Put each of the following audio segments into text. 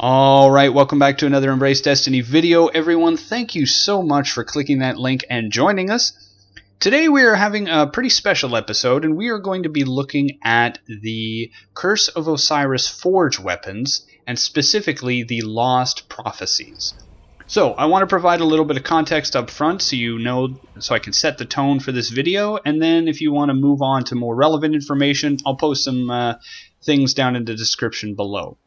Alright, welcome back to another Embrace Destiny video, everyone. Thank you so much for clicking that link and joining us. Today we are having a pretty special episode, and we are going to be looking at the Curse of Osiris Forge weapons, and specifically the Lost Prophecies. So, I want to provide a little bit of context up front so you know, so I can set the tone for this video, and then if you want to move on to more relevant information, I'll post some things down in the description below.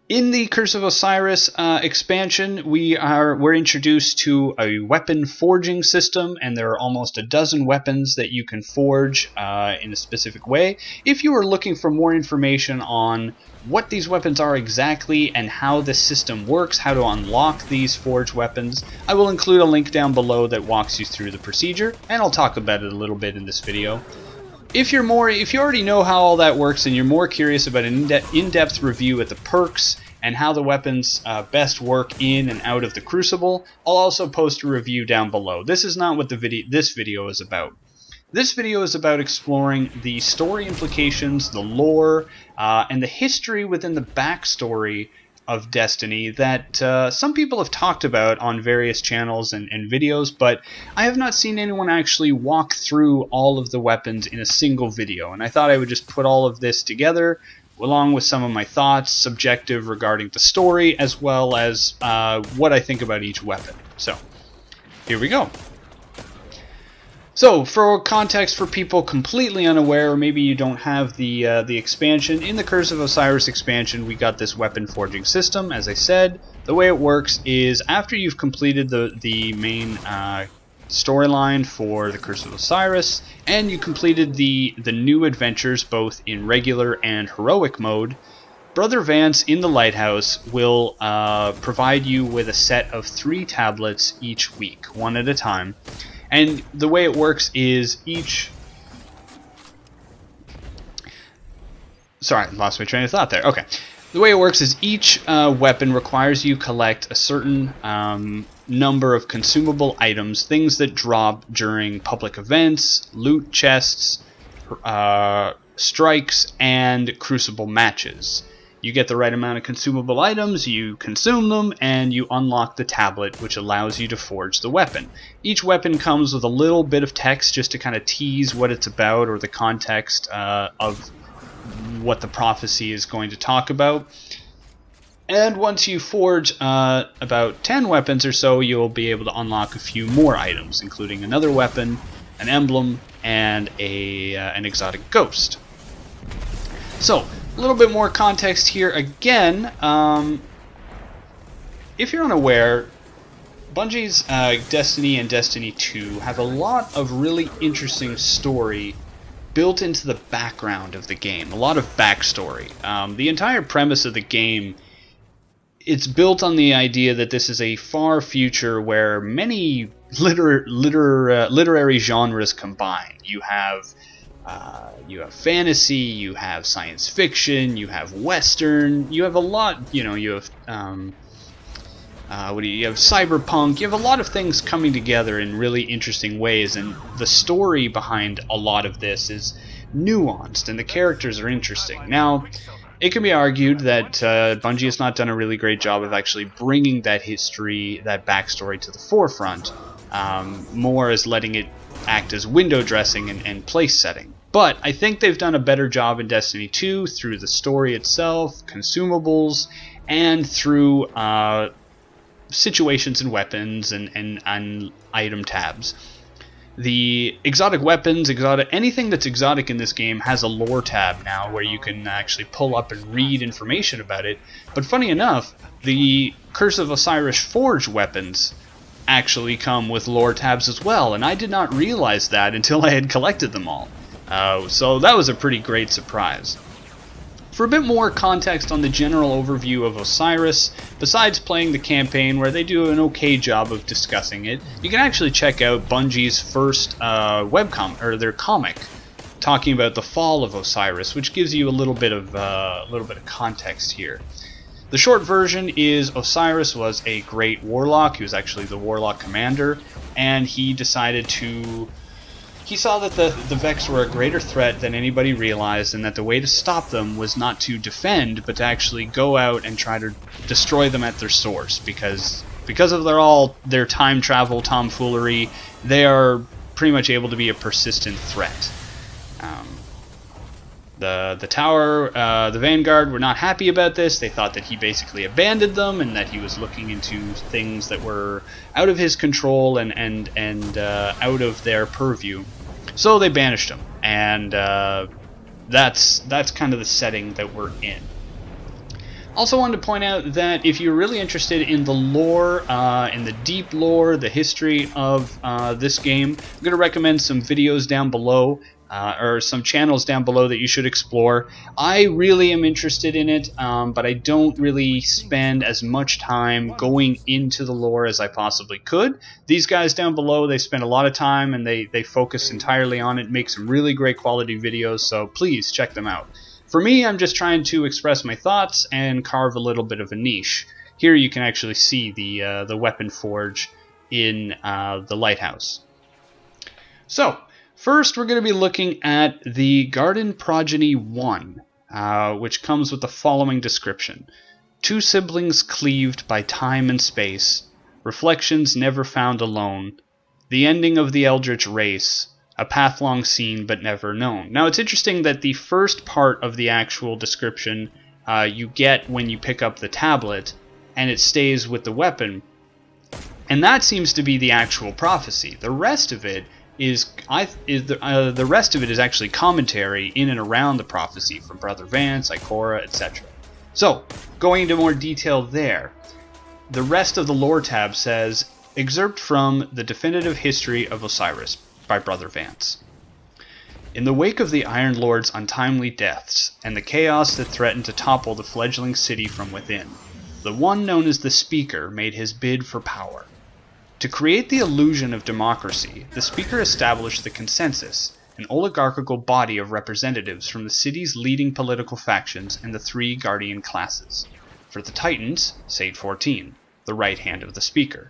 In the Curse of Osiris expansion, we're introduced to a weapon forging system, and there are almost a dozen weapons that you can forge in a specific way. If you are looking for more information on what these weapons are exactly and how this system works, how to unlock these forged weapons, I will include a link down below that walks you through the procedure, and I'll talk about it a little bit in this video. If you already know how all that works and you're more curious about an in-depth review at the perks and how the weapons best work in and out of the Crucible, I'll also post a review down below. This is not what this video is about. This video is about exploring the story implications, the lore, and the history within the backstory of Destiny that some people have talked about on various channels and videos, but I have not seen anyone actually walk through all of the weapons in a single video, and I thought I would just put all of this together along with some of my thoughts, subjective regarding the story, as well as what I think about each weapon. So, here we go. So, for context for people completely unaware, or maybe you don't have the expansion, in the Curse of Osiris expansion we got this weapon forging system. As I said, the way it works is after you've completed the main storyline for the Curse of Osiris, and you completed the new adventures both in regular and heroic mode, Brother Vance in the Lighthouse will provide you with a set of 3 tablets each week, one at a time. And the way it works is Sorry, lost my train of thought there. Okay. The way it works is each weapon requires you collect a certain number of consumable items, things that drop during public events, loot chests, strikes, and crucible matches. You get the right amount of consumable items, you consume them, and you unlock the tablet, which allows you to forge the weapon. Each weapon comes with a little bit of text just to kind of tease what it's about or the context of what the prophecy is going to talk about. And once you forge about 10 weapons or so, you'll be able to unlock a few more items, including another weapon, an emblem, and an exotic ghost. So, a little bit more context here again. If you're unaware, Bungie's Destiny and Destiny 2 have a lot of really interesting story built into the background of the game, a lot of backstory. The entire premise of the game, it's built on the idea that this is a far future where many literary genres combine. You have fantasy, you have science fiction, you have western, you have a lot, you have you have cyberpunk, you have a lot of things coming together in really interesting ways, and the story behind a lot of this is nuanced and the characters are interesting. Now, it can be argued that Bungie has not done a really great job of actually bringing that history, that backstory to the forefront, more as letting it act as window dressing and place setting. But I think they've done a better job in Destiny 2 through the story itself, consumables, and through situations and weapons and item tabs. The exotic weapons, anything that's exotic in this game has a lore tab now where you can actually pull up and read information about it. But funny enough, the Curse of Osiris Forge weapons actually come with lore tabs as well, and I did not realize that until I had collected them all. So that was a pretty great surprise. For a bit more context on the general overview of Osiris, besides playing the campaign where they do an okay job of discussing it, you can actually check out Bungie's first webcomic, or their comic, talking about the fall of Osiris, which gives you a little bit of context here. The short version is Osiris was a great warlock. He was actually the warlock commander, and he decided to He saw that the Vex were a greater threat than anybody realized, and that the way to stop them was not to defend, but to actually go out and try to destroy them at their source, because of their time travel tomfoolery, they are pretty much able to be a persistent threat. The tower, the Vanguard were not happy about this. They thought that he basically abandoned them, and that he was looking into things that were out of his control and out of their purview. So they banished him, and that's kind of the setting that we're in. Also wanted to point out that if you're really interested in the lore, in the deep lore, the history of this game, I'm going to recommend some videos down below, or some channels down below that you should explore. I really am interested in it, but I don't really spend as much time going into the lore as I possibly could. These guys down below, they spend a lot of time, and they focus entirely on it, make some really great quality videos, so please check them out. For me, I'm just trying to express my thoughts and carve a little bit of a niche. Here you can actually see the weapon forge in the lighthouse. So, first we're going to be looking at the Garden Progeny 1, which comes with the following description. 2 siblings cleaved by time and space, reflections never found alone, the ending of the Eldritch race, a path long seen but never known. Now it's interesting that the first part of the actual description you get when you pick up the tablet, and it stays with the weapon, and that seems to be the actual prophecy. The rest of it is actually commentary in and around the prophecy from Brother Vance, Ikora, etc. So, going into more detail there, the rest of the lore tab says, excerpt from The Definitive History of Osiris by Brother Vance. In the wake of the Iron Lord's untimely deaths, and the chaos that threatened to topple the fledgling city from within, the one known as the Speaker made his bid for power. To create the illusion of democracy, the Speaker established the Consensus, an oligarchical body of representatives from the city's leading political factions and the 3 Guardian classes. For the Titans, Sate 14, the right hand of the Speaker.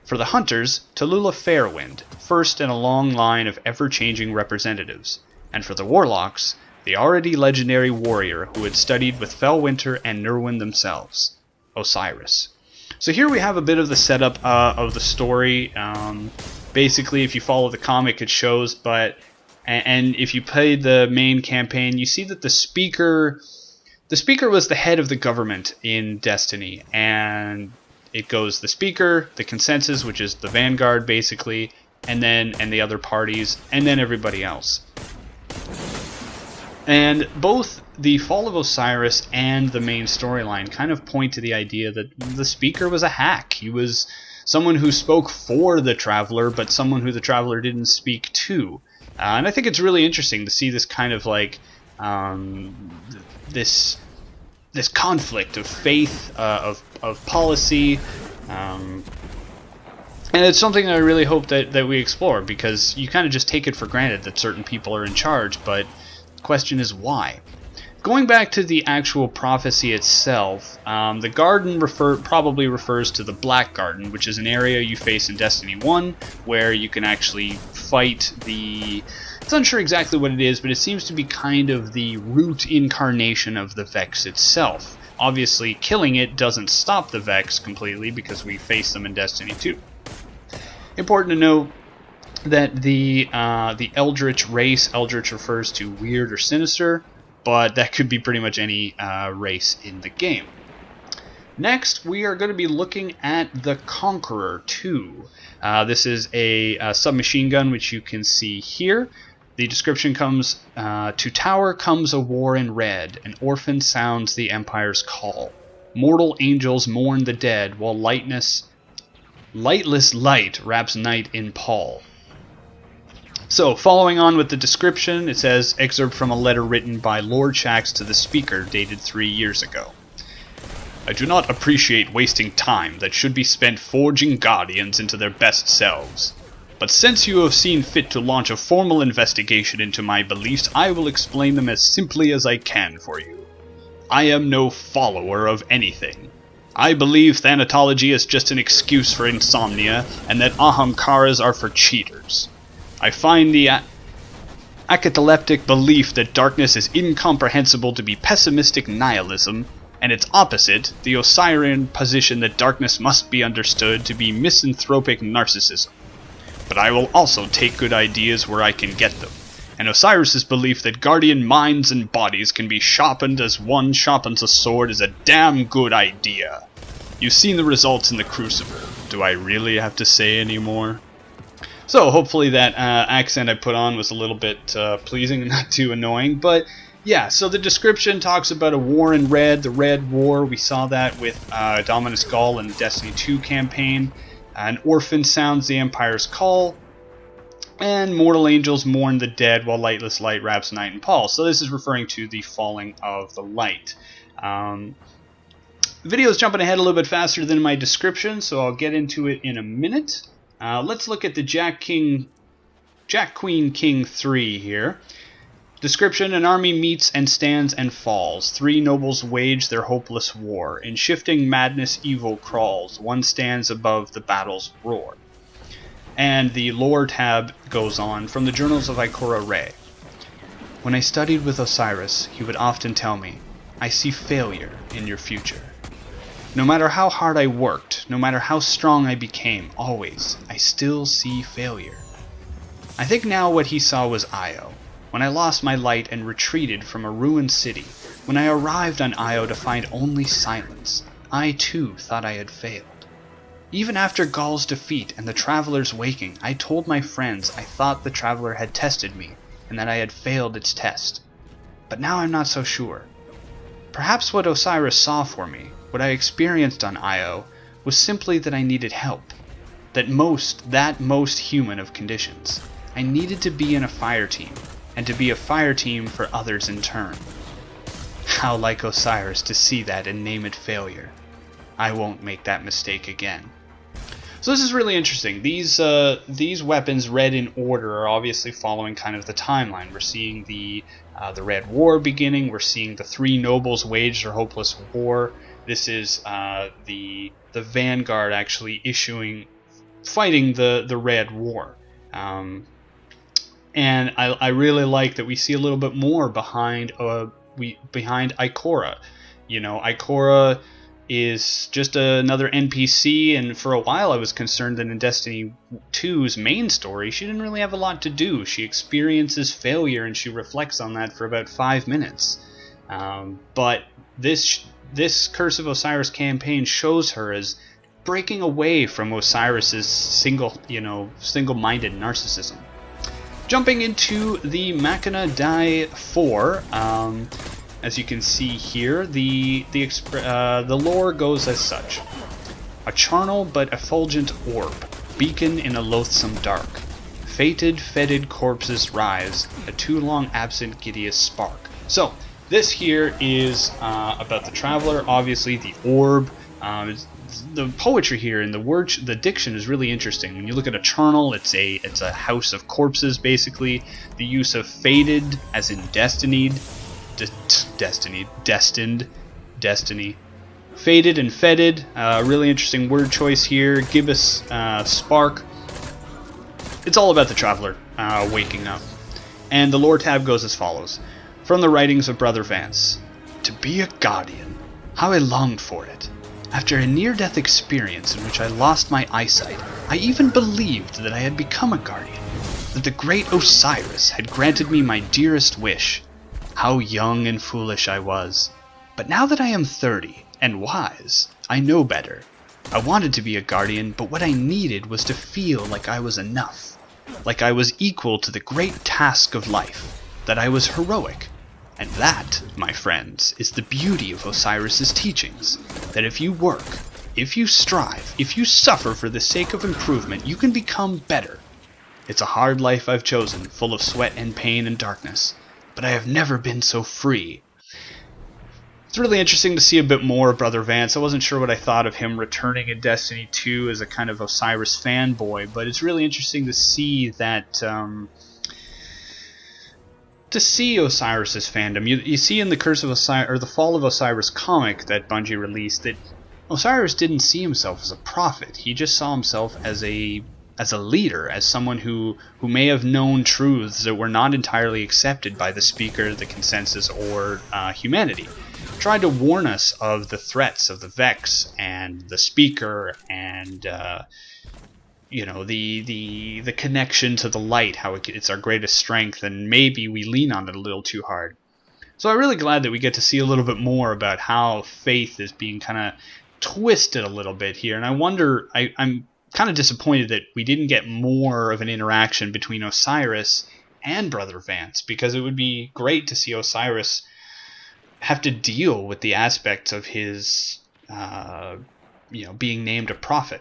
For the Hunters, Tallulah Fairwind, first in a long line of ever-changing representatives. And for the Warlocks, the already legendary warrior who had studied with Fellwinter and Nirwin themselves, Osiris. So here we have a bit of the setup of the story. Basically, if you follow the comic, it shows, and if you play the main campaign, you see that the Speaker was the head of the government in Destiny, and it goes the Speaker, the Consensus, which is the Vanguard basically, and the other parties, and then everybody else. And both the Fall of Osiris and the main storyline kind of point to the idea that the Speaker was a hack. He was someone who spoke for the Traveler, but someone who the Traveler didn't speak to. And I think it's really interesting to see this kind of like this conflict of faith, of policy, and it's something that I really hope that we explore, because you kind of just take it for granted that certain people are in charge, but the question is why. Going back to the actual prophecy itself, the garden probably refers to the Black Garden, which is an area you face in Destiny 1, where you can actually fight the... It's unsure exactly what it is, but it seems to be kind of the root incarnation of the Vex itself. Obviously, killing it doesn't stop the Vex completely, because we face them in Destiny 2. Important to note that the Eldritch race, Eldritch refers to weird or sinister, but that could be pretty much any race in the game. Next, we are going to be looking at the Conqueror 2. This is a submachine gun, which you can see here. The description comes, to tower comes a war in red, an orphan sounds the Empire's call. Mortal angels mourn the dead, while lightless light wraps night in pall. So, following on with the description, it says, excerpt from a letter written by Lord Shaxx to the Speaker, dated 3 years ago. I do not appreciate wasting time that should be spent forging Guardians into their best selves. But since you have seen fit to launch a formal investigation into my beliefs, I will explain them as simply as I can for you. I am no follower of anything. I believe Thanatology is just an excuse for insomnia, and that Ahamkaras are for cheaters. I find the acataleptic belief that darkness is incomprehensible to be pessimistic nihilism, and its opposite, the Osirian position that darkness must be understood to be misanthropic narcissism. But I will also take good ideas where I can get them, and Osiris's belief that guardian minds and bodies can be sharpened as one sharpens a sword is a damn good idea. You've seen the results in the Crucible. Do I really have to say any more? So hopefully that accent I put on was a little bit pleasing and not too annoying. But yeah, so the description talks about a war in red, the Red War. We saw that with Dominus Gaul in the Destiny 2 campaign. An orphan sounds the Empire's call. And mortal angels mourn the dead while lightless light wraps night and pall. So this is referring to the falling of the light. The video is jumping ahead a little bit faster than my description, so I'll get into it in a minute. Let's look at the Jack Queen King 3 here. Description: an army meets and stands and falls. Three nobles wage their hopeless war. In shifting madness evil crawls. One stands above the battle's roar. And the lore tab goes on from the Journals of Ikora Rey. When I studied with Osiris, he would often tell me, I see failure in your future. No matter how hard I worked, no matter how strong I became, always, I still see failure. I think now what he saw was Io. When I lost my light and retreated from a ruined city, when I arrived on Io to find only silence, I too thought I had failed. Even after Gaul's defeat and the Traveler's waking, I told my friends I thought the Traveler had tested me, and that I had failed its test. But now I'm not so sure. Perhaps what Osiris saw for me, what I experienced on Io, was simply that I needed help. That most human of conditions. I needed to be in a fire team, and to be a fire team for others in turn. How like Osiris to see that and name it failure. I won't make that mistake again. So this is really interesting. These weapons read in order are obviously following kind of the timeline. We're seeing the Red War beginning. We're seeing the three nobles wage their hopeless war. This is the Vanguard actually fighting the Red War. And I really like that we see a little bit more behind Ikora. You know, Ikora is just another NPC, and for a while I was concerned that in Destiny 2's main story she didn't really have a lot to do. She experiences failure and she reflects on that for about 5 minutes. But this Curse of Osiris campaign shows her as breaking away from Osiris's single-minded narcissism. Jumping into the Machina Dei 4, as you can see here, the lore goes as such: a charnel but effulgent orb, beacon in a loathsome dark. Fated, fetid corpses rise, a too long absent Gideous spark. So this here is about the Traveler. Obviously, the orb. The poetry here and the diction is really interesting. When you look at a charnel, it's a house of corpses, basically. The use of fated, as in destined. Fated and fetid. Really interesting word choice here. Gibbous spark. It's all about the Traveler waking up. And the lore tab goes as follows. From the writings of Brother Vance. To be a guardian. How I longed for it. After a near-death experience in which I lost my eyesight, I even believed that I had become a guardian, that the great Osiris had granted me my dearest wish. How young and foolish I was. But now that I am 30, and wise, I know better. I wanted to be a guardian, but what I needed was to feel like I was enough, like I was equal to the great task of life, that I was heroic. And that, my friends, is the beauty of Osiris's teachings, that if you work, if you strive, if you suffer for the sake of improvement, you can become better. It's a hard life I've chosen, full of sweat and pain and darkness, but I have never been so free. It's really interesting to see a bit more of Brother Vance. I wasn't sure what I thought of him returning in Destiny 2 as a kind of Osiris fanboy, but it's really interesting to see that... to see Osiris's fandom. You see in the Curse of Osiris, or the Fall of Osiris comic that Bungie released, that Osiris didn't see himself as a prophet. He just saw himself as a as a leader, as someone who may have known truths that were not entirely accepted by the speaker, the consensus, or humanity. Tried to warn us of the threats of the Vex and the speaker and the connection to the light, how it's our greatest strength, and maybe we lean on it a little too hard. So I'm really glad that we get to see a little bit more about how faith is being kind of twisted a little bit here. And I wonder, I'm kind of disappointed that we didn't get more of an interaction between Osiris and Brother Vance, because it would be great to see Osiris have to deal with the aspects of his, being named a prophet.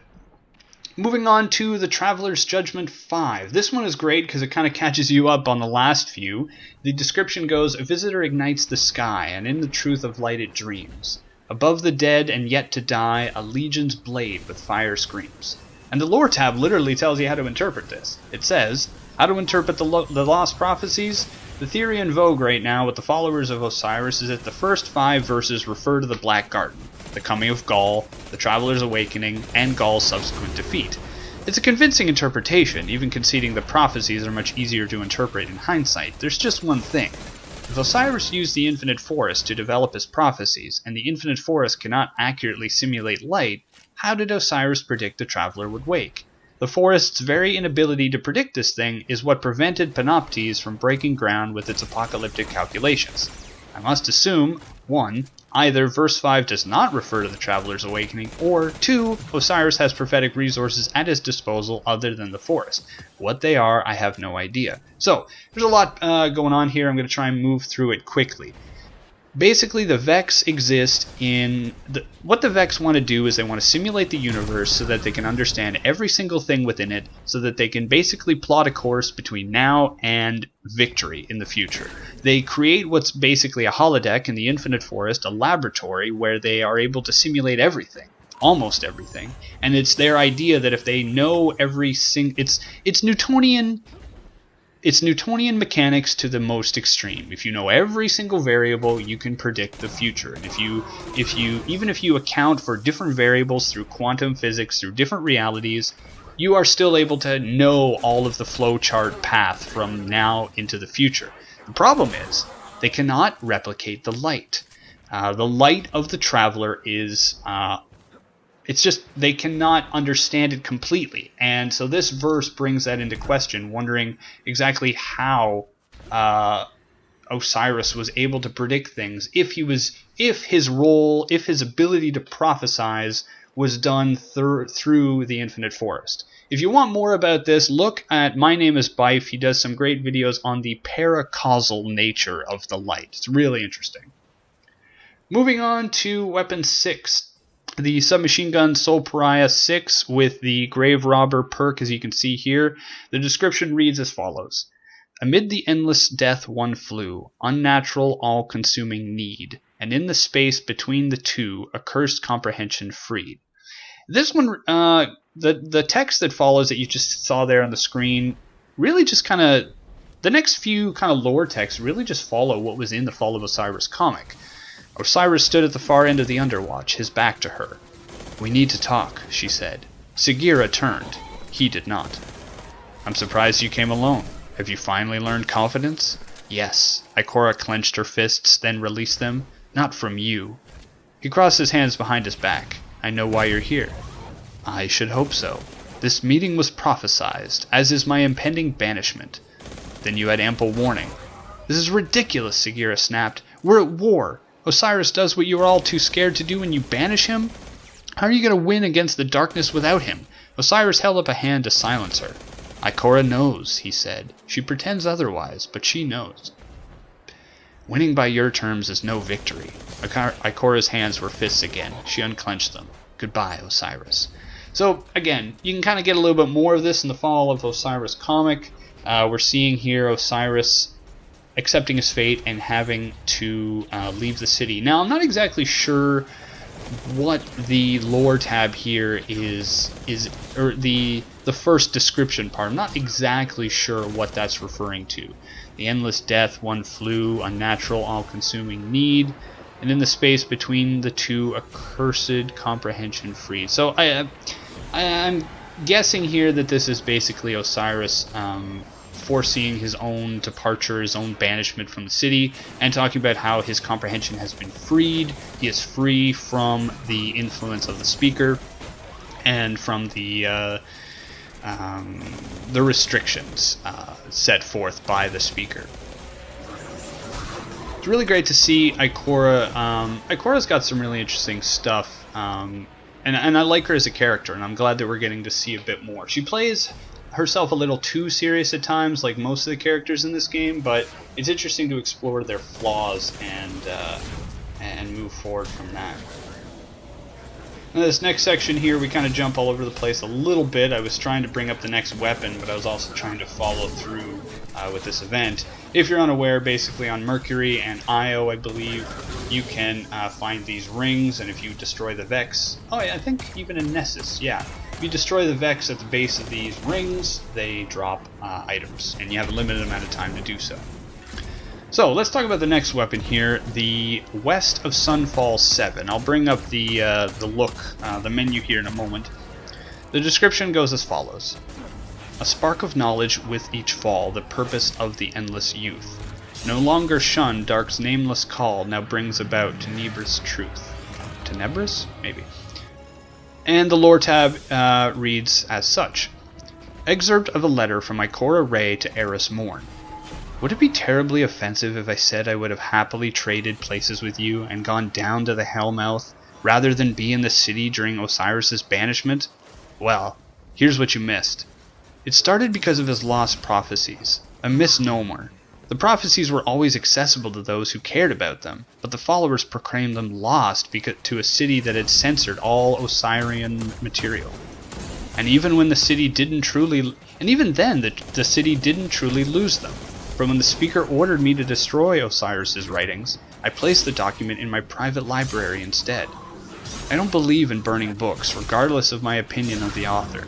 Moving on to the Traveler's Judgment 5. This one is great because it kind of catches you up on the last few. The description goes, a visitor ignites the sky, and in the truth of light it dreams. Above the dead and yet to die, a legion's blade with fire screams. And the lore tab literally tells you how to interpret this. It says, how to interpret the Lost Prophecies? The theory in vogue right now with the followers of Osiris is that the first 5 verses refer to the Black Garden, the coming of Gaul, the Traveler's Awakening, and Gaul's subsequent defeat. It's a convincing interpretation, even conceding the prophecies are much easier to interpret in hindsight. There's just one thing. If Osiris used the Infinite Forest to develop his prophecies, and the Infinite Forest cannot accurately simulate light, how did Osiris predict the Traveler would wake? The Forest's very inability to predict this thing is what prevented Panoptes from breaking ground with its apocalyptic calculations. I must assume, 1. Either verse 5 does not refer to the Traveler's Awakening, or 2. Osiris has prophetic resources at his disposal other than the Forest. What they are, I have no idea. So, there's a lot going on here. I'm going to try and move through it quickly. Basically, the Vex exist in... what the Vex want to do is they want to simulate the universe so that they can understand every single thing within it, so that they can basically plot a course between now and victory in the future. They create what's basically a holodeck in the Infinite Forest, a laboratory where they are able to simulate everything. Almost everything. And it's their idea that if they know every single... It's Newtonian... It's Newtonian mechanics to the most extreme. If you know every single variable, you can predict the future. And even if you account for different variables through quantum physics, through different realities, you are still able to know all of the flowchart path from now into the future. The problem is, they cannot replicate the light. The light of the Traveler is... it's just, they cannot understand it completely. And so this verse brings that into question, wondering exactly how Osiris was able to predict things, if his ability to prophesize was done through the Infinite Forest. If you want more about this, look at My Name is Bife. He does some great videos on the paracausal nature of the light. It's really interesting. Moving on to Weapon 6. The submachine gun Soul Pariah 6 with the Grave Robber perk, as you can see here. The description reads as follows. Amid the endless death one flew, unnatural, all-consuming need, and in the space between the two, a cursed comprehension freed. This one, the text that follows that you just saw there on the screen, really just kind of, the next few kind of lore texts really just follow what was in the Fall of Osiris comic. Osiris stood at the far end of the Underwatch, his back to her. We need to talk, she said. Sagira turned. He did not. I'm surprised you came alone. Have you finally learned confidence? Yes. Ikora clenched her fists, then released them. Not from you. He crossed his hands behind his back. I know why you're here. I should hope so. This meeting was prophesized, as is my impending banishment. Then you had ample warning. This is ridiculous, Sagira snapped. We're at war. Osiris does what you are all too scared to do and you banish him? How are you going to win against the darkness without him? Osiris held up a hand to silence her. Ikora knows, he said. She pretends otherwise, but she knows. Winning by your terms is no victory. Ikora's hands were fists again. She unclenched them. Goodbye, Osiris. So, again, you can kind of get a little bit more of this in the Fall of Osiris comic. We're seeing here Osiris accepting his fate and having to leave the city. Now, I'm not exactly sure what the lore tab here is or the first description part. I'm not exactly sure what that's referring to. The endless death, one flew, unnatural, all-consuming need, and in the space between the two, a cursed comprehension free. So I'm guessing here that this is basically Osiris foreseeing his own departure, his own banishment from the city, and talking about how his comprehension has been freed. He is free from the influence of the speaker and from the restrictions set forth by the speaker. It's really great to see Ikora. Ikora's got some really interesting stuff, and I like her as a character, and I'm glad that we're getting to see a bit more. She plays herself a little too serious at times, like most of the characters in this game, but it's interesting to explore their flaws and move forward from that. Now this next section here, we kind of jump all over the place a little bit. I was trying to bring up the next weapon, but I was also trying to follow through with this event. If you're unaware, basically on Mercury and Io, I believe, you can find these rings, and if you destroy the Vex, oh yeah, I think even in Nessus, yeah. If you destroy the Vex at the base of these rings, they drop items, and you have a limited amount of time to do so. So let's talk about the next weapon here, the West of Sunfall 7. I'll bring up the menu here in a moment. The description goes as follows. A spark of knowledge with each fall, the purpose of the endless youth. No longer shun dark's nameless call, now brings about Tenebra's truth. Tenebra's? Maybe. And the lore tab reads as such. Excerpt of a letter from Ikora Rey to Eris Morn. Would it be terribly offensive if I said I would have happily traded places with you and gone down to the Hellmouth rather than be in the city during Osiris's banishment? Well, here's what you missed. It started because of his Lost Prophecies, a misnomer. The prophecies were always accessible to those who cared about them, but the followers proclaimed them lost to a city that had censored all Osirian material. And even when the city didn't truly, and even then the city didn't truly lose them. For when the speaker ordered me to destroy Osiris's writings, I placed the document in my private library instead. I don't believe in burning books, regardless of my opinion of the author.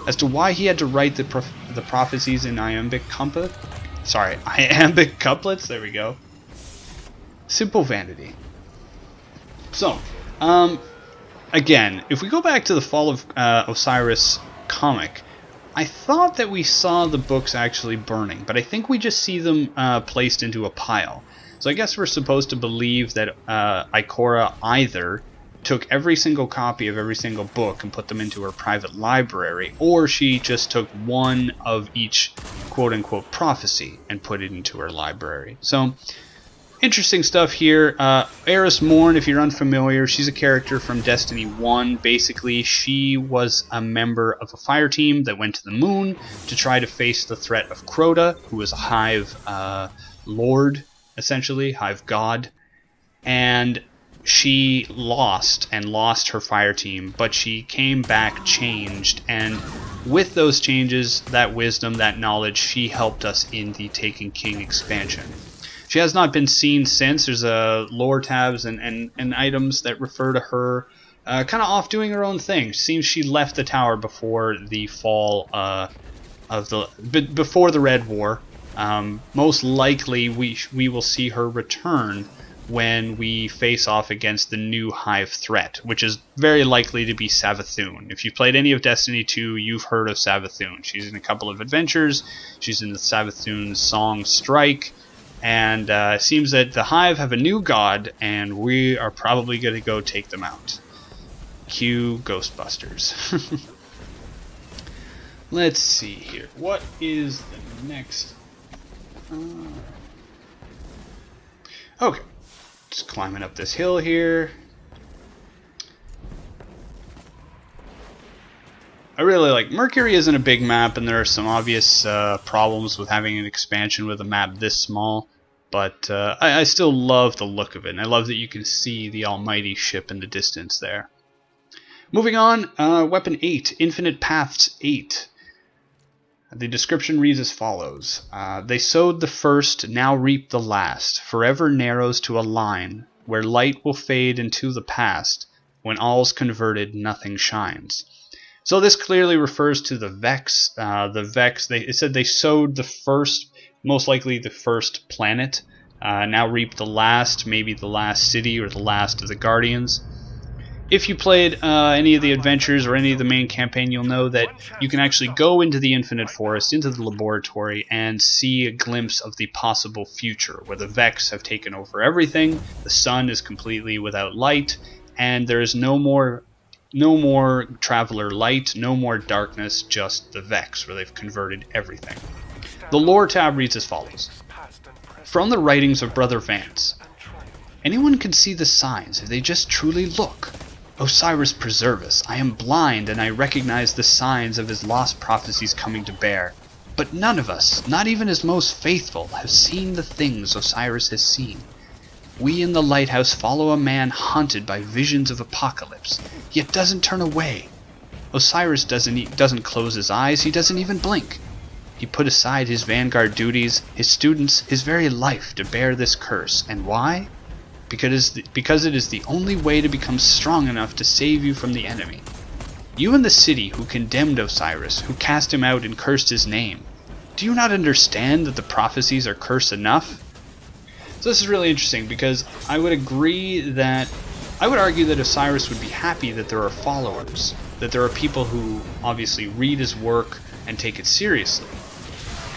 As to why he had to write the prophecies in iambic couplets, there we go. Simple vanity. So, again, if we go back to the Fall of Osiris comic, I thought that we saw the books actually burning, but I think we just see them placed into a pile. So I guess we're supposed to believe that Ikora either took every single copy of every single book and put them into her private library, or she just took one of each quote-unquote prophecy and put it into her library. So, interesting stuff here. Eris Morn, if you're unfamiliar, she's a character from Destiny 1. Basically, she was a member of a fire team that went to the moon to try to face the threat of Crota, who was a hive lord, essentially, hive god. And she lost her fire team, but she came back changed, and with those changes, that wisdom, that knowledge, she helped us in the Taken King expansion. She has not been seen since. There's lore tabs and items that refer to her kind of off doing her own thing. Seems she left the tower before the fall before the Red War. Most likely we will see her return when we face off against the new hive threat, which is very likely to be Savathûn. If you've played any of Destiny 2, you've heard of Savathûn. She's in a couple of adventures. She's in the Savathûn song Strike. And it seems that the Hive have a new god, and we are probably going to go take them out. Cue Ghostbusters. Let's see here. What is the next? Okay. Just climbing up this hill here. I really like Mercury isn't a big map, and there are some obvious problems with having an expansion with a map this small, but I still love the look of it, and I love that you can see the almighty ship in the distance there. Moving on, Weapon 8, Infinite Paths 8. The description reads as follows. They sowed the first, now reap the last. Forever narrows to a line, where light will fade into the past. When all's converted, nothing shines. So this clearly refers to the Vex. It said they sowed the first, most likely the first planet. Now reap the last, maybe the last city or the last of the Guardians. if you played any of the adventures or any of the main campaign, you'll know that you can actually go into the Infinite Forest, into the laboratory, and see a glimpse of the possible future, where the Vex have taken over everything, the sun is completely without light, and there is no more Traveler light, no more darkness, just the Vex, where they've converted everything. The lore tab reads as follows. From the writings of Brother Vance, anyone can see the signs if they just truly look. Osiris preserve us. I am blind and I recognize the signs of his lost prophecies coming to bear. But none of us, not even his most faithful, have seen the things Osiris has seen. We in the lighthouse follow a man haunted by visions of apocalypse, yet doesn't turn away. Osiris doesn't close his eyes, he doesn't even blink. He put aside his vanguard duties, his students, his very life to bear this curse. And why? Because it is the only way to become strong enough to save you from the enemy. You in the city who condemned Osiris, who cast him out and cursed his name, do you not understand that the prophecies are curse enough? So this is really interesting, because I would argue that Osiris would be happy that there are followers, that there are people who obviously read his work and take it seriously,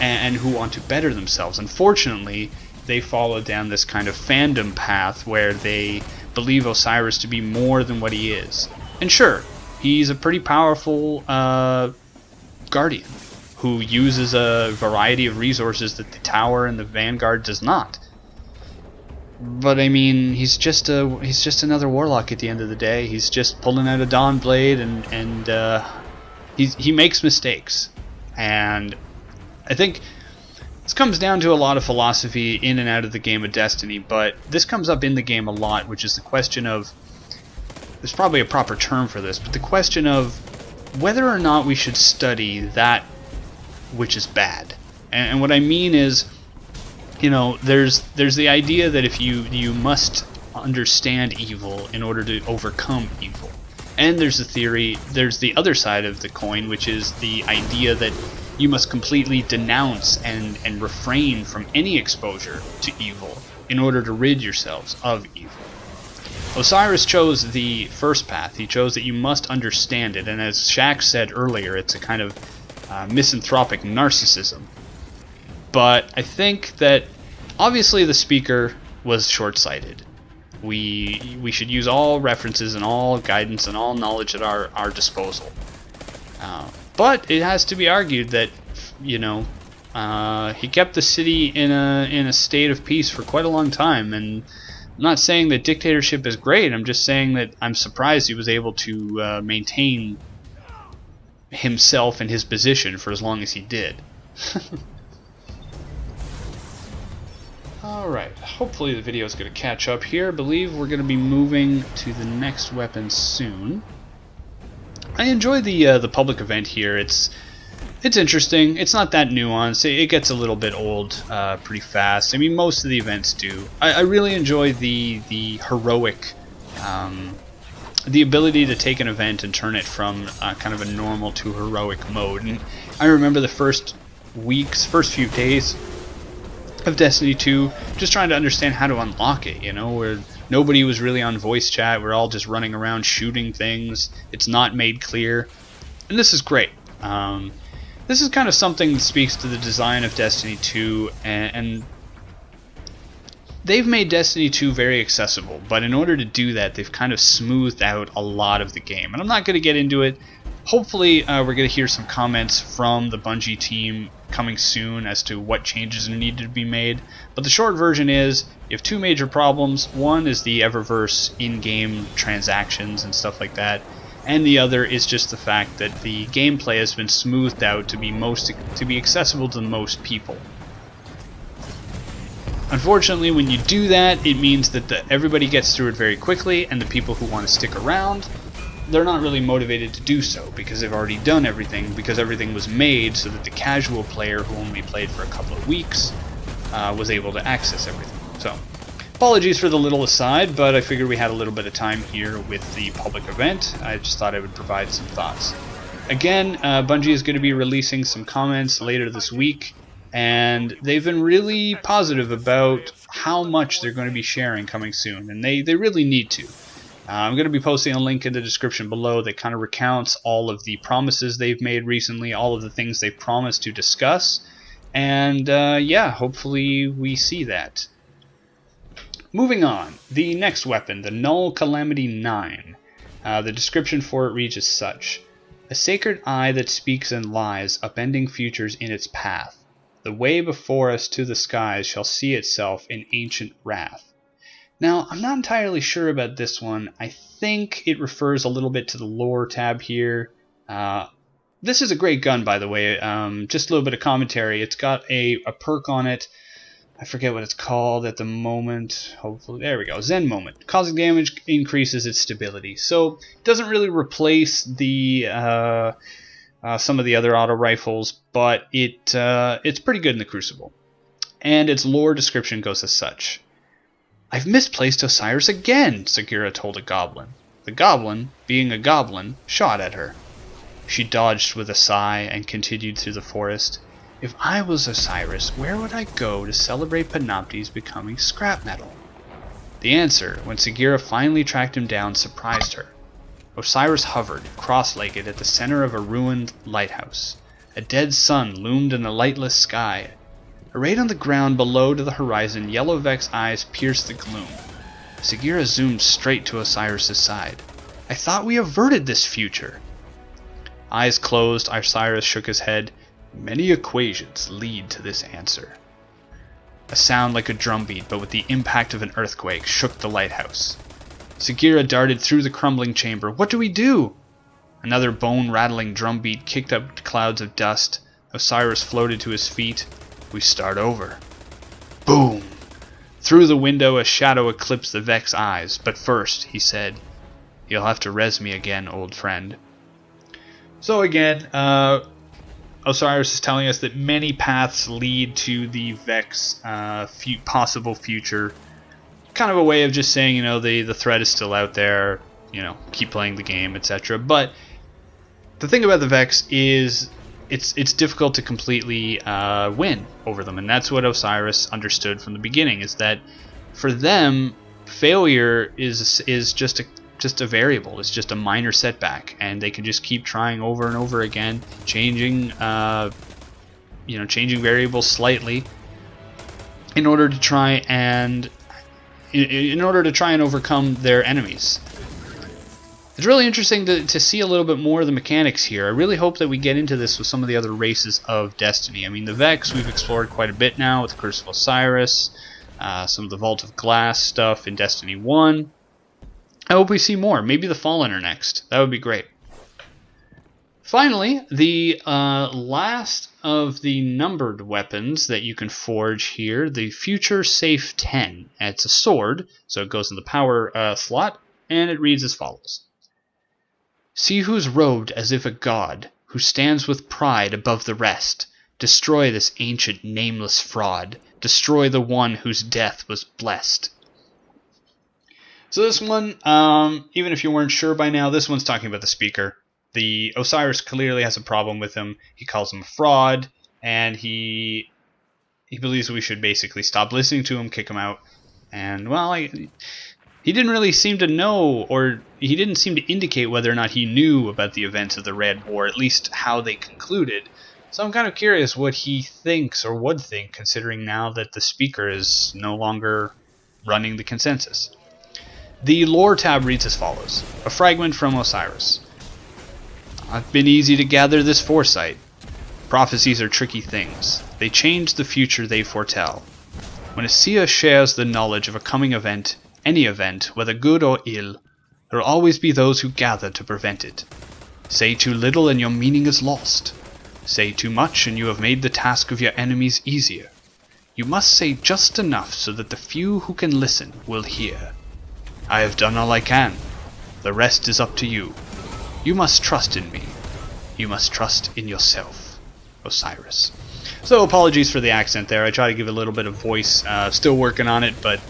and who want to better themselves. Unfortunately, they follow down this kind of fandom path where they believe Osiris to be more than what he is. And sure, he's a pretty powerful guardian who uses a variety of resources that the Tower and the Vanguard does not. But I mean, he's just another warlock at the end of the day. He's just pulling out a Dawn Blade, and he makes mistakes. And I think this comes down to a lot of philosophy in and out of the game of Destiny, but this comes up in the game a lot, which is the question of, there's probably a proper term for this, but the question of whether or not we should study that which is bad. And what I mean is, you know, there's the idea that if you must understand evil in order to overcome evil. And there's the other side of the coin, which is the idea that you must completely denounce and refrain from any exposure to evil in order to rid yourselves of evil. Osiris chose the first path. He chose that you must understand it, and as Shaq said earlier, it's a kind of misanthropic narcissism. But I think that obviously the speaker was short-sighted. We should use all references and all guidance and all knowledge at our disposal. But it has to be argued that, you know, he kept the city in a state of peace for quite a long time. And I'm not saying that dictatorship is great. I'm just saying that I'm surprised he was able to maintain himself and his position for as long as he did. Alright, hopefully the video is going to catch up here. I believe we're going to be moving to the next weapon soon. I enjoy the public event here. It's interesting. It's not that nuanced. It gets a little bit old pretty fast. I mean, most of the events do. I really enjoy the heroic, the ability to take an event and turn it from kind of a normal to heroic mode. And I remember the first few days of Destiny 2, just trying to understand how to unlock it, you know, where nobody was really on voice chat, we're all just running around shooting things, it's not made clear, and this is great. This is kind of something that speaks to the design of Destiny 2, and they've made Destiny 2 very accessible, but in order to do that, they've kind of smoothed out a lot of the game, and I'm not going to get into it. Hopefully we're going to hear some comments from the Bungie team coming soon as to what changes need to be made. But the short version is, you have two major problems. One is the Eververse in-game transactions and stuff like that. And the other is just the fact that the gameplay has been smoothed out to be accessible to most people. Unfortunately, when you do that, it means that everybody gets through it very quickly, and the people who want to stick around, they're not really motivated to do so because they've already done everything, because everything was made so that the casual player who only played for a couple of weeks was able to access everything. So, apologies for the little aside, but I figured we had a little bit of time here with the public event. I just thought I would provide some thoughts. Again, Bungie is going to be releasing some comments later this week, and they've been really positive about how much they're going to be sharing coming soon, and they really need to. I'm going to be posting a link in the description below that kind of recounts all of the promises they've made recently, all of the things they've promised to discuss, and yeah, hopefully we see that. Moving on, the next weapon, the Null Calamity 9. The description for it reads as such: a sacred eye that speaks and lies, upending futures in its path. The way before us to the skies shall see itself in ancient wrath. Now, I'm not entirely sure about this one. I think it refers a little bit to the lore tab here. This is a great gun, by the way. Just a little bit of commentary. It's got a perk on it. I forget what it's called at the moment. Hopefully, there we go. Zen Moment. Causing damage increases its stability. So, it doesn't really replace the some of the other auto rifles, but it's pretty good in the Crucible. And its lore description goes as such: I've misplaced Osiris again, Segura told a goblin. The goblin, being a goblin, shot at her. She dodged with a sigh and continued through the forest. If I was Osiris, where would I go to celebrate Panoptes becoming scrap metal? The answer, when Segura finally tracked him down, surprised her. Osiris hovered, cross-legged, at the center of a ruined lighthouse. A dead sun loomed in the lightless sky. Arrayed on the ground below to the horizon, Yellow Vex's eyes pierced the gloom. Segura zoomed straight to Osiris' side. I thought we averted this future. Eyes closed, Osiris shook his head. Many equations lead to this answer. A sound like a drumbeat, but with the impact of an earthquake, shook the lighthouse. Segura darted through the crumbling chamber. What do we do? Another bone-rattling drumbeat kicked up clouds of dust. Osiris floated to his feet. We start over. Boom! Through the window, a shadow eclipsed the Vex's eyes. But first, he said, you'll have to res me again, old friend. So again, Osiris is telling us that many paths lead to the Vex possible future. Kind of a way of just saying, you know, the threat is still out there, you know, keep playing the game, etc. But the thing about the Vex is it's difficult to completely win over them, and that's what Osiris understood from the beginning, is that for them, failure is just a variable. It's just a minor setback, and they can just keep trying over and over again, changing variables slightly in order to try and overcome their enemies. It's really interesting to see a little bit more of the mechanics here. I really hope that we get into this with some of the other races of Destiny. I mean, the Vex we've explored quite a bit now with the Curse of Osiris, some of the Vault of Glass stuff in Destiny 1. I hope we see more. Maybe the Fallen are next. That would be great. Finally, the last of the numbered weapons that you can forge here, the Future Safe 10. It's a sword, so it goes in the power slot, and it reads as follows. See who's robed as if a god, who stands with pride above the rest. Destroy this ancient nameless fraud. Destroy the one whose death was blessed. So this one, even if you weren't sure by now, this one's talking about the speaker. The Osiris clearly has a problem with him. He calls him a fraud, and he believes we should basically stop listening to him, kick him out. And, well, he didn't really seem to know, or he didn't seem to indicate whether or not he knew about the events of the Red War, at least how they concluded. So I'm kind of curious what he thinks or would think, considering now that the speaker is no longer running the consensus. The lore tab reads as follows. A fragment from Osiris. I've been easy to gather this foresight. Prophecies are tricky things. They change the future they foretell. When a seer shares the knowledge of a coming event, any event, whether good or ill, there will always be those who gather to prevent it. Say too little and your meaning is lost. Say too much and you have made the task of your enemies easier. You must say just enough so that the few who can listen will hear. I have done all I can. The rest is up to you. You must trust in me. You must trust in yourself. Osiris. So apologies for the accent there. I try to give a little bit of voice. Still working on it, but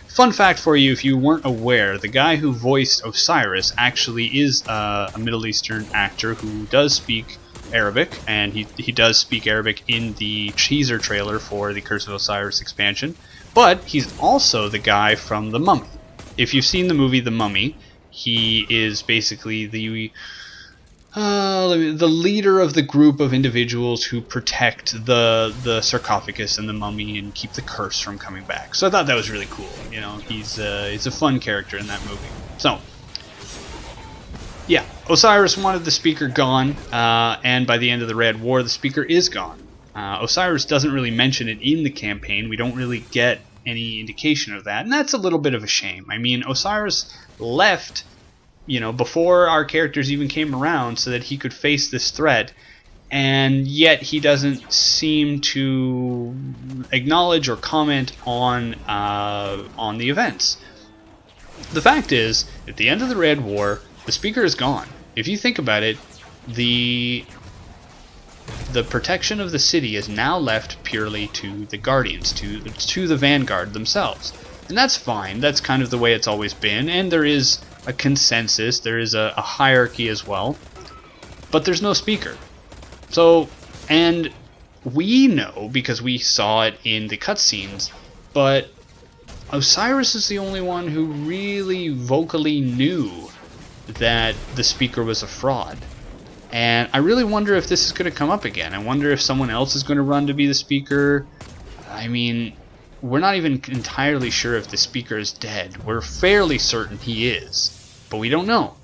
fun fact for you, if you weren't aware, the guy who voiced Osiris actually is a Middle Eastern actor who does speak Arabic, and he does speak Arabic in the teaser trailer for the Curse of Osiris expansion, but he's also the guy from The Mummy. If you've seen the movie The Mummy, He is basically the leader of the group of individuals who protect the sarcophagus and the mummy and keep the curse from coming back. So I thought that was really cool. You know, he's a fun character in that movie. So, yeah, Osiris wanted the Speaker gone, and by the end of the Red War, the Speaker is gone. Osiris doesn't really mention it in the campaign. We don't really get any indication of that, and that's a little bit of a shame. I mean, Osiris left, you know, before our characters even came around so that he could face this threat, and yet he doesn't seem to acknowledge or comment on the events. The fact is, at the end of the Red War, the Speaker is gone. If you think about it, the protection of the city is now left purely to the Guardians, to the Vanguard themselves. And that's fine. That's kind of the way it's always been, and there is a consensus, there is a hierarchy as well. But there's no Speaker. So, and we know, because we saw it in the cutscenes, but Osiris is the only one who really vocally knew that the Speaker was a fraud. And I really wonder if this is going to come up again. I wonder if someone else is going to run to be the Speaker. I mean, we're not even entirely sure if the Speaker is dead. We're fairly certain he is, but we don't know.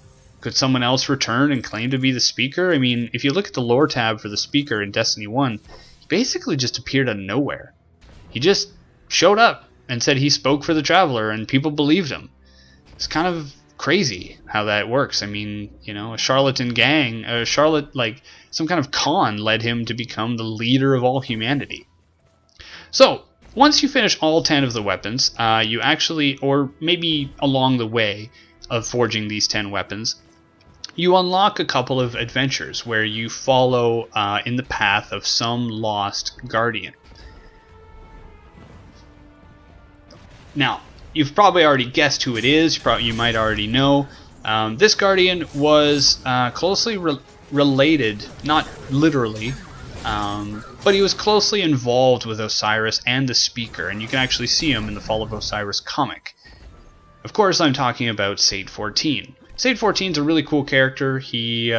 Could someone else return and claim to be the Speaker? I mean, if you look at the lore tab for the Speaker in Destiny 1, he basically just appeared out of nowhere. He just showed up and said he spoke for the Traveler, and people believed him. It's kind of crazy how that works. I mean, you know, a charlatan gang, like some kind of con led him to become the leader of all humanity. So, once you finish all 10 of the weapons, you actually, or maybe along the way of forging these 10 weapons, you unlock a couple of adventures where you follow in the path of some lost guardian. Now, you've probably already guessed who it is. You might already know. This guardian was closely related, not literally, but he was closely involved with Osiris and the Speaker, and you can actually see him in the Fall of Osiris comic. Of course, I'm talking about Sate 14. Sate 14 is a really cool character. He, you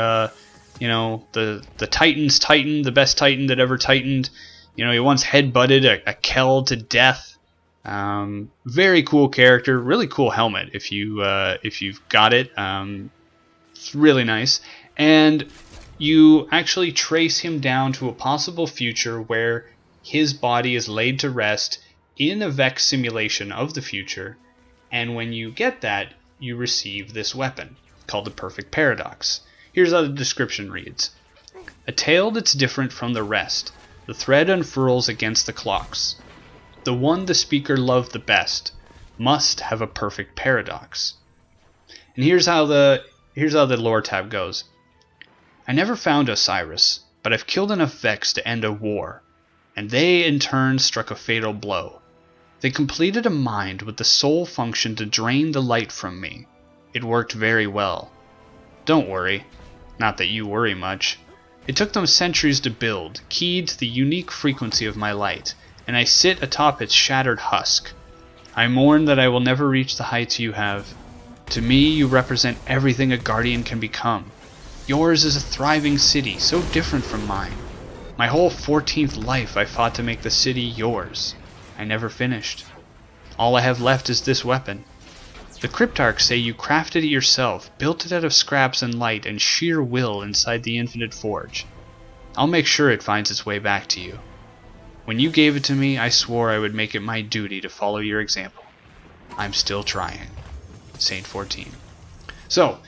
know, the Titan's Titan, the best Titan that ever Titaned. You know, he once headbutted a Kel to death. Very cool character, really cool helmet if you've got it. It's really nice, and you actually trace him down to a possible future where his body is laid to rest in a Vex simulation of the future, and when you get that, you receive this weapon called the Perfect Paradox. Here's how the description reads: a tale that's different from the rest. The thread unfurls against the clocks. The one the Speaker loved the best must have a perfect paradox. And here's how the lore tab goes. I never found Osiris, but I've killed enough Vex to end a war, and they in turn struck a fatal blow. They completed a mind with the sole function to drain the light from me. It worked very well. Don't worry. Not that you worry much. It took them centuries to build, keyed to the unique frequency of my light, and I sit atop its shattered husk. I mourn that I will never reach the heights you have. To me, you represent everything a guardian can become. Yours is a thriving city, so different from mine. My whole 14th life I fought to make the city yours. I never finished. All I have left is this weapon. The Cryptarchs say you crafted it yourself, built it out of scraps and light and sheer will inside the Infinite Forge. I'll make sure it finds its way back to you. When you gave it to me, I swore I would make it my duty to follow your example. I'm still trying. Saint 14. So,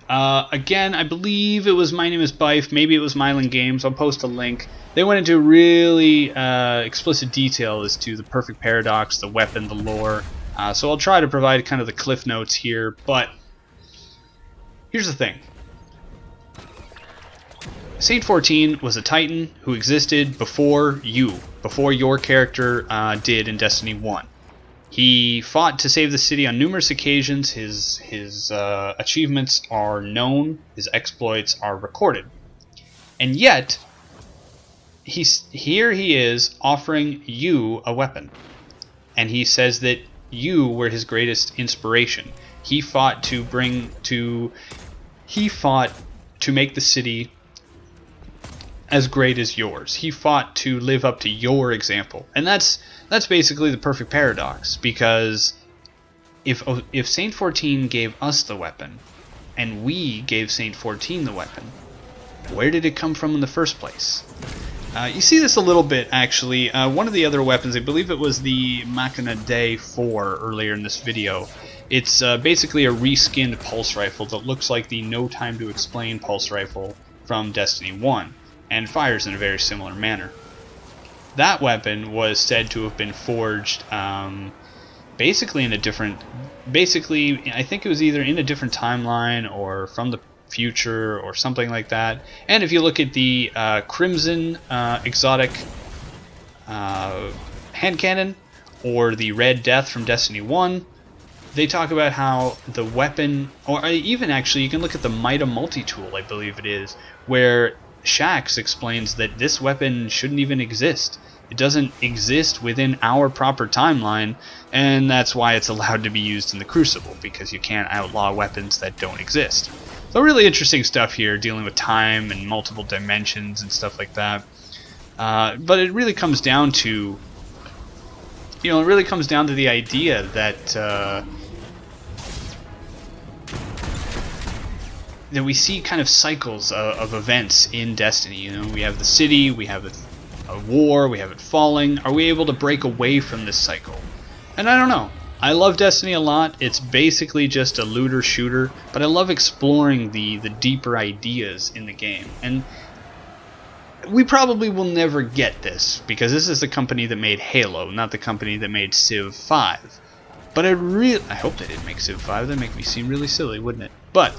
again, I believe it was My Name is Bife, maybe it was Mylan Games, I'll post a link. They went into really explicit detail as to the Perfect Paradox, the weapon, the lore. So I'll try to provide kind of the cliff notes here, but here's the thing. Saint 14 was a Titan who existed before your character did in Destiny 1. He fought to save the city on numerous occasions. His achievements are known, his exploits are recorded. And yet, here he is offering you a weapon. And he says that you were his greatest inspiration. He fought to make the city as great as yours. He fought to live up to your example. And that's basically the perfect paradox, because if Saint 14 gave us the weapon and we gave Saint 14 the weapon, where did it come from in the first place? You see this a little bit, actually. One of the other weapons, I believe it was the Machina Dei 4 earlier in this video. It's basically a reskinned pulse rifle that looks like the No Time to Explain pulse rifle from Destiny 1, and fires in a very similar manner. That weapon was said to have been forged basically in a different... Basically, I think it was either in a different timeline or from the future or something like that. And if you look at the Crimson exotic hand cannon or the Red Death from Destiny 1, they talk about how the weapon, or even actually you can look at the Mida multi-tool, I believe it is, where Shaxx explains that this weapon shouldn't even exist. It doesn't exist within our proper timeline, and that's why it's allowed to be used in the Crucible, because you can't outlaw weapons that don't exist. So really interesting stuff here, dealing with time and multiple dimensions and stuff like that. But it really comes down to, the idea that that we see kind of cycles of events in Destiny. We have the city, we have a war, we have it falling. Are we able to break away from this cycle? And I don't know. I love Destiny a lot. It's basically just a looter shooter, but I love exploring the deeper ideas in the game. And we probably will never get this, because this is the company that made Halo, not the company that made Civ 5. But I hope they didn't make Civ 5. That'd make me seem really silly, wouldn't it? But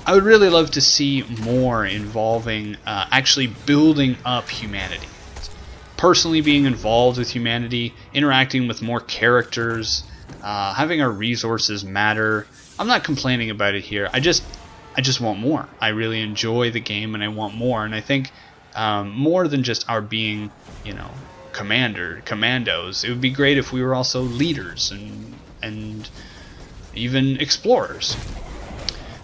I would really love to see more involving actually building up humanity. Personally being involved with humanity, interacting with more characters, having our resources matter. I'm not complaining about it here. I just want more. I really enjoy the game and I want more. And I think more than just our being, commandos. It would be great if we were also leaders and even explorers.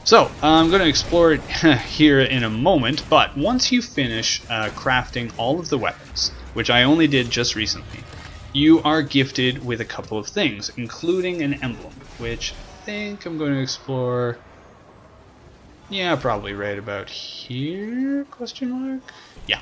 So, I'm going to explore it here in a moment, but once you finish crafting all of the weapons, which I only did just recently, you are gifted with a couple of things, including an emblem, which I think I'm going to explore, probably right about here, question mark? Yeah.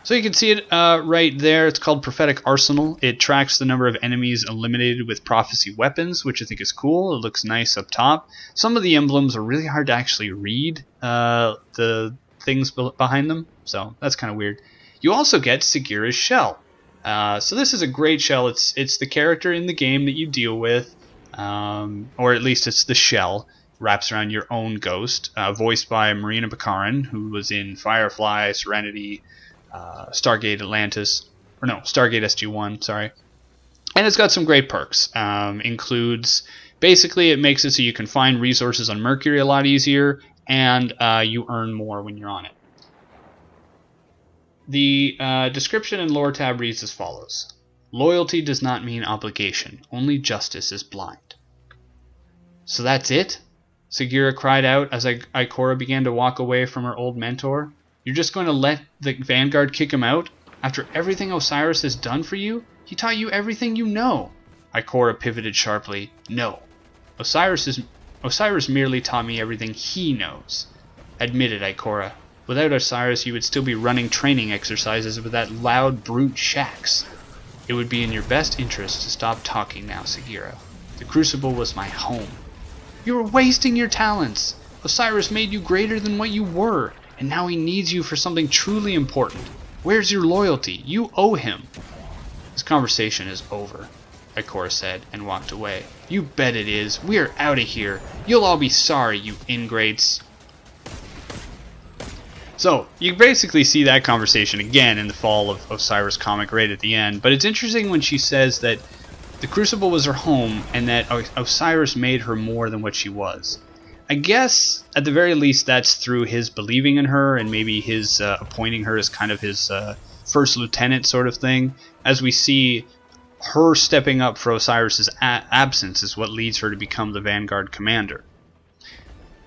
So you can see it right there. It's called Prophetic Arsenal. It tracks the number of enemies eliminated with prophecy weapons, which I think is cool. It looks nice up top. Some of the emblems are really hard to actually read the things behind them, so that's kind of weird. You also get Sagira's shell. So this is a great shell. It's the character in the game that you deal with, or at least it's the shell. Wraps around your own ghost, voiced by Marina Baccarin, who was in Firefly, Serenity, Stargate Atlantis, or no, Stargate SG-1, sorry. And it's got some great perks. Includes, basically it makes it so you can find resources on Mercury a lot easier, and you earn more when you're on it. The description and lore tab reads as follows. Loyalty does not mean obligation, only justice is blind. So that's it? Sagira cried out as Ikora began to walk away from her old mentor. You're just going to let the Vanguard kick him out? After everything Osiris has done for you? He taught you everything you know. Ikora pivoted sharply. No. Osiris merely taught me everything he knows. Admit it, Ikora. Without Osiris, you would still be running training exercises with that loud brute Shaxx. It would be in your best interest to stop talking now, Sagira. The Crucible was my home. You were wasting your talents. Osiris made you greater than what you were, and now he needs you for something truly important. Where's your loyalty? You owe him. This conversation is over, Ikora said, and walked away. You bet it is. We're out of here. You'll all be sorry, you ingrates. So, you basically see that conversation again in the Fall of Osiris comic right at the end, but it's interesting when she says that the Crucible was her home and that Osiris made her more than what she was. I guess, at the very least, that's through his believing in her and maybe his appointing her as kind of his first lieutenant sort of thing. As we see, her stepping up for Osiris's absence is what leads her to become the Vanguard commander.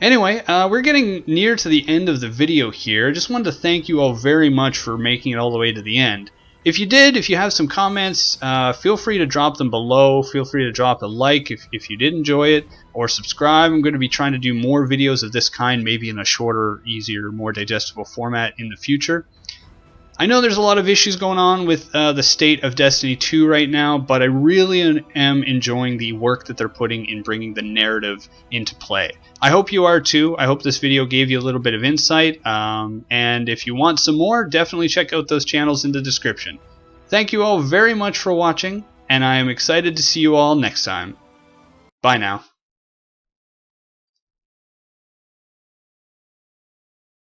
Anyway, we're getting near to the end of the video here. I just wanted to thank you all very much for making it all the way to the end. If you did, if you have some comments, feel free to drop them below. Feel free to drop a like if you did enjoy it, or subscribe. I'm going to be trying to do more videos of this kind, maybe in a shorter, easier, more digestible format in the future. I know there's a lot of issues going on with the state of Destiny 2 right now, but I really am enjoying the work that they're putting in bringing the narrative into play. I hope you are too. I hope this video gave you a little bit of insight, and if you want some more, definitely check out those channels in the description. Thank you all very much for watching, and I am excited to see you all next time. Bye now.